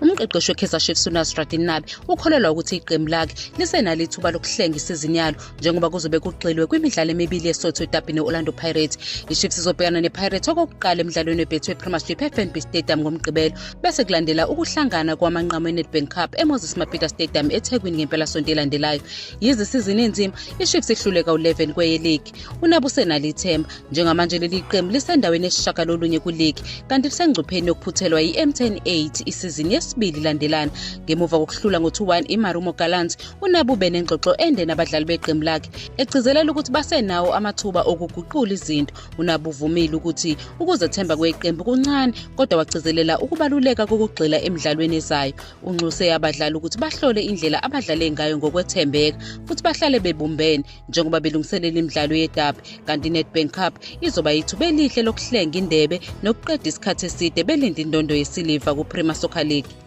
Umqeqeshi we-Kaizer Chiefs uNasruddin Nabi ukholelwa ukuthi iqembu lakhe lisenalo ithuba lokuhlenga isizini yalo njengoba kuzobe kugxilwe kwimidlalo emibili yeSoweto Derby ne-Orlando Pirates. I-Chiefs izobhekana ne-Pirates okokuqala emidlalweni we-Betway Premiership e-FNB Stadium ngomgqibelo bese kulandela ukuhlangana kwamanqamu e-Nedbank Cup e-Moses Mabhida Stadium eThekwini ngempelasonto elandelayo. Yize isizini enzima, i-Chiefs ihluleka u-11 kweye-league. UNabi usenalo ithemba njengamanje leli qembu lisendaweni esishagalolunye ku-league kanti lisengcupheni yokuphuthelwa yi-M10-8 isizini yesibili ilandelana. Ngemuva kokuhlula ngo-2-1 iMarumo Gallants, uNabi ube nengxoxo ende nabadlali beqembu lakhe egcizelela ukuthi basenawo amathuba okuguqula izinto. UNabi uvumile ukuthi ukuzethemba kweqembu kuncane kodwa wagcizelela ukubaluleka kokugxila emidlalweni ezayo. Unxuse abadlali ukuthi bahlole indlela abadlale ngayo ngokwethembeka futhi bahlale bebumbene njengoba belungiselela imidlalo yeDerby, kanti iNedbank Cup izoba yithuba elihle lokuhlenga indebe nokuqeda isikhathi eside belinda indondo yesiliva ku-Premier Soccer League.